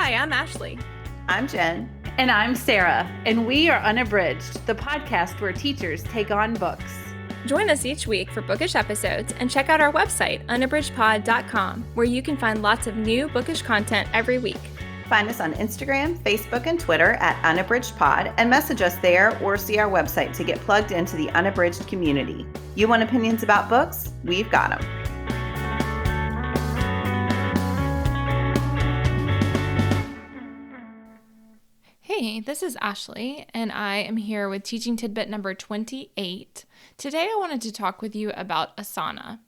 Hi, I'm Ashley. I'm Jen. And I'm Sarah, and we are Unabridged, the podcast where teachers take on books. Join us each week for bookish episodes and check out our website, unabridgedpod.com, where you can find lots of new bookish content every week. Find us on Instagram, Facebook, and Twitter at UnabridgedPod and message us there or see our website to get plugged into the Unabridged community. You want opinions about books? We've got them. Hey, this is Ashley, and I am here with teaching tidbit number 28. Today I wanted to talk with you about Asana.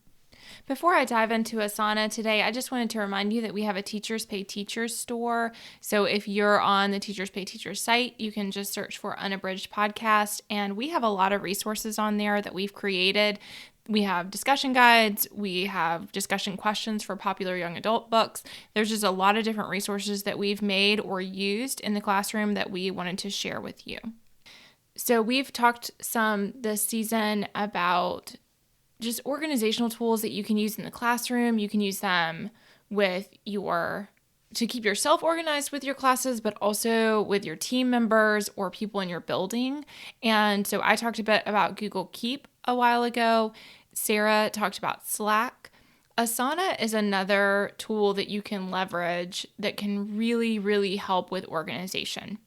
Before I dive into Asana today, I just wanted to remind you that we have a Teachers Pay Teachers store. So if you're on the Teachers Pay Teachers site, you can just search for Unabridged Podcast, and we have a lot of resources on there that we've created. We have discussion guides, we have discussion questions for popular young adult books. There's just a lot of different resources that we've made or used in the classroom that we wanted to share with you. So we've talked some this season about just organizational tools that you can use in the classroom. You can use them to keep yourself organized with your classes, but also with your team members or people in your building. And so I talked a bit about Google Keep a while ago. Sarah talked about Slack. Asana is another tool that you can leverage that can really, really help with organization.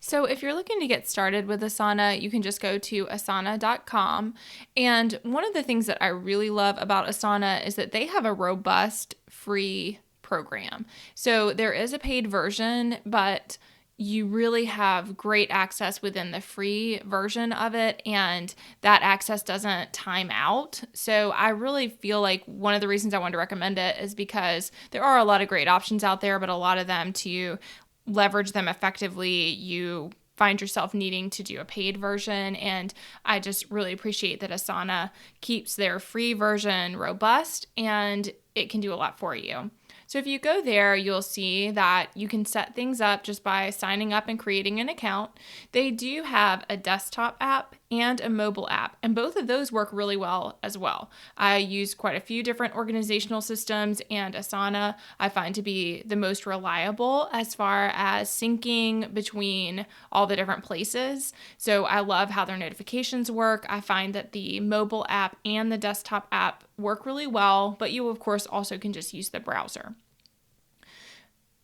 So if you're looking to get started with Asana, you can just go to asana.com. And one of the things that I really love about Asana is that they have a robust free program. So there is a paid version, but you really have great access within the free version of it, and that access doesn't time out. So I really feel like one of the reasons I wanted to recommend it is because there are a lot of great options out there, but a lot of them, to leverage them effectively, you find yourself needing to do a paid version. And I just really appreciate that Asana keeps their free version robust, and it can do a lot for you. So if you go there, you'll see that you can set things up just by signing up and creating an account. They do have a desktop app and a mobile app, and both of those work really well as well. I use quite a few different organizational systems, and Asana I find to be the most reliable as far as syncing between all the different places. So I love how their notifications work. I find that the mobile app and the desktop app work really well, but you of course also can just use the browser.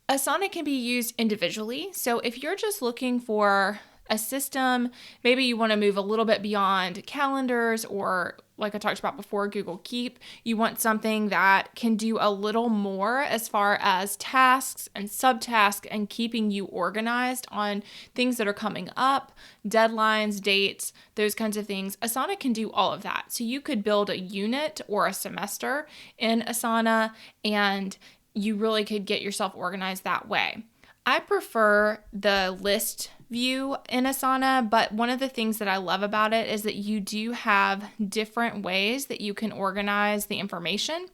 Asana can be used individually. So if you're just looking for a system, maybe you want to move a little bit beyond calendars, or like I talked about before, Google Keep, you want something that can do a little more as far as tasks and subtasks and keeping you organized on things that are coming up, deadlines, dates, those kinds of things. Asana can do all of that. So you could build a unit or a semester in Asana, and you really could get yourself organized that way. I prefer the list view in Asana, but one of the things that I love about it is that you do have different ways that you can organize the information.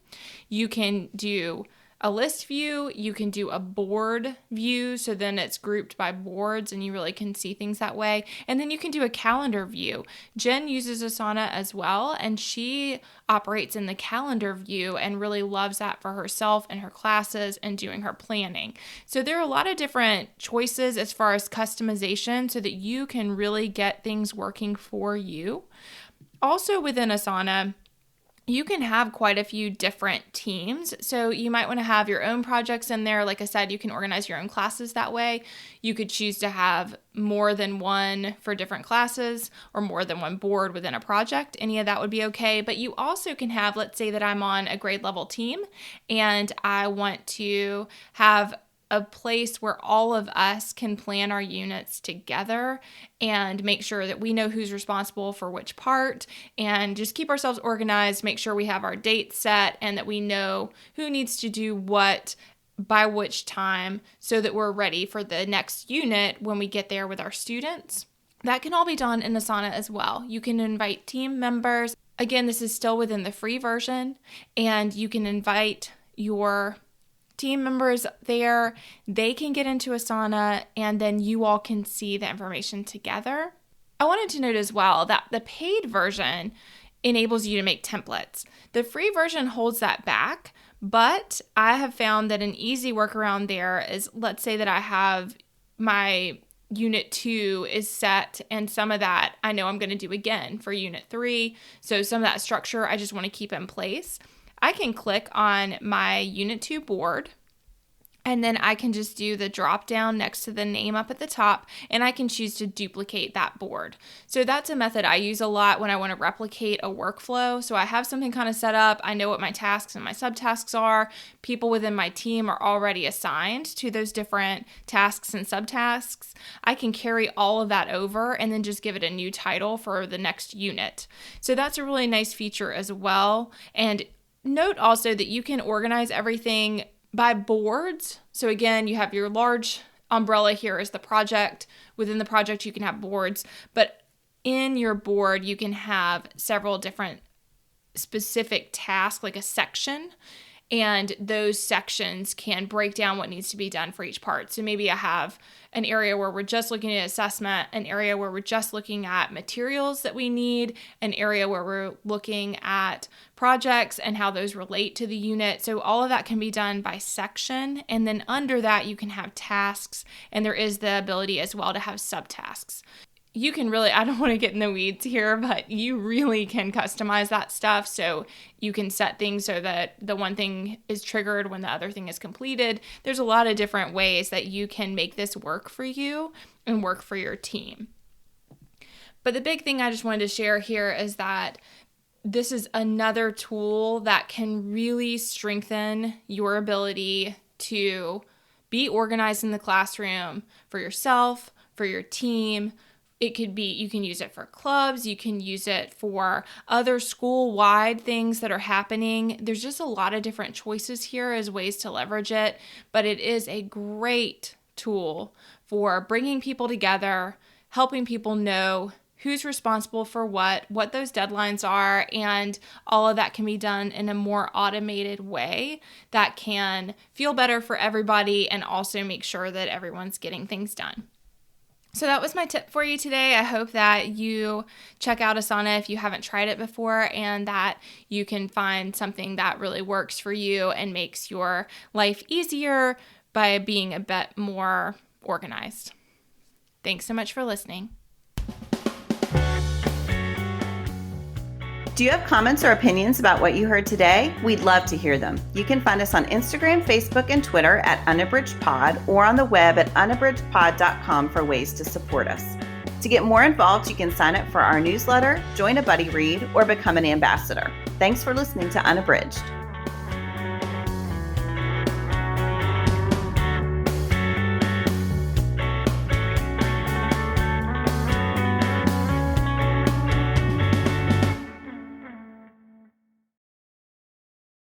You can do a list view, you can do a board view, so then it's grouped by boards and you really can see things that way. And then you can do a calendar view. Jen uses Asana as well, and she operates in the calendar view and really loves that for herself and her classes and doing her planning. So there are a lot of different choices as far as customization so that you can really get things working for you. Also within Asana, you can have quite a few different teams. So you might want to have your own projects in there. Like I said, you can organize your own classes that way. You could choose to have more than one for different classes or more than one board within a project. Any of that would be okay. But you also can have, let's say that I'm on a grade level team and I want to have a place where all of us can plan our units together and make sure that we know who's responsible for which part and just keep ourselves organized, make sure we have our dates set and that we know who needs to do what by which time so that we're ready for the next unit when we get there with our students. That can all be done in Asana as well. You can invite team members. Again, this is still within the free version, and you can invite your team members there. They can get into Asana, and then you all can see the information together. I wanted to note as well that the paid version enables you to make templates. The free version holds that back, But I have found that an easy workaround there is, let's say that I have my Unit 2 is set, and some of that I know I'm going to do again for Unit 3. So some of that structure I just want to keep in place. I can click on my Unit 2 board, and then I can just do the drop down next to the name up at the top, and I can choose to duplicate that board. So that's a method I use a lot when I want to replicate a workflow. So I have something kind of set up. I know what my tasks and my subtasks are. People within my team are already assigned to those different tasks and subtasks. I can carry all of that over and then just give it a new title for the next unit. So that's a really nice feature as well. And note also that you can organize everything by boards. So again, you have your large umbrella here is the project. Within the project, you can have boards, but in your board, you can have several different specific tasks, like a section, and those sections can break down what needs to be done for each part. So maybe I have an area where we're just looking at assessment, an area where we're just looking at materials that we need, an area where we're looking at projects and how those relate to the unit. So all of that can be done by section. And then under that, you can have tasks, and there is the ability as well to have subtasks. You can really, I don't want to get in the weeds here, but you really can customize that stuff. So you can set things so that the one thing is triggered when the other thing is completed. There's a lot of different ways that you can make this work for you and work for your team. But the big thing I just wanted to share here is that this is another tool that can really strengthen your ability to be organized in the classroom for yourself, for your team. It could be, you can use it for clubs, you can use it for other school-wide things that are happening. There's just a lot of different choices here as ways to leverage it, but it is a great tool for bringing people together, helping people know who's responsible for what those deadlines are, and all of that can be done in a more automated way that can feel better for everybody and also make sure that everyone's getting things done. So that was my tip for you today. I hope that you check out Asana if you haven't tried it before, and that you can find something that really works for you and makes your life easier by being a bit more organized. Thanks so much for listening. Do you have comments or opinions about what you heard today? We'd love to hear them. You can find us on Instagram, Facebook, and Twitter at Unabridged Pod, or on the web at unabridgedpod.com for ways to support us. To get more involved, you can sign up for our newsletter, join a buddy read, or become an ambassador. Thanks for listening to Unabridged.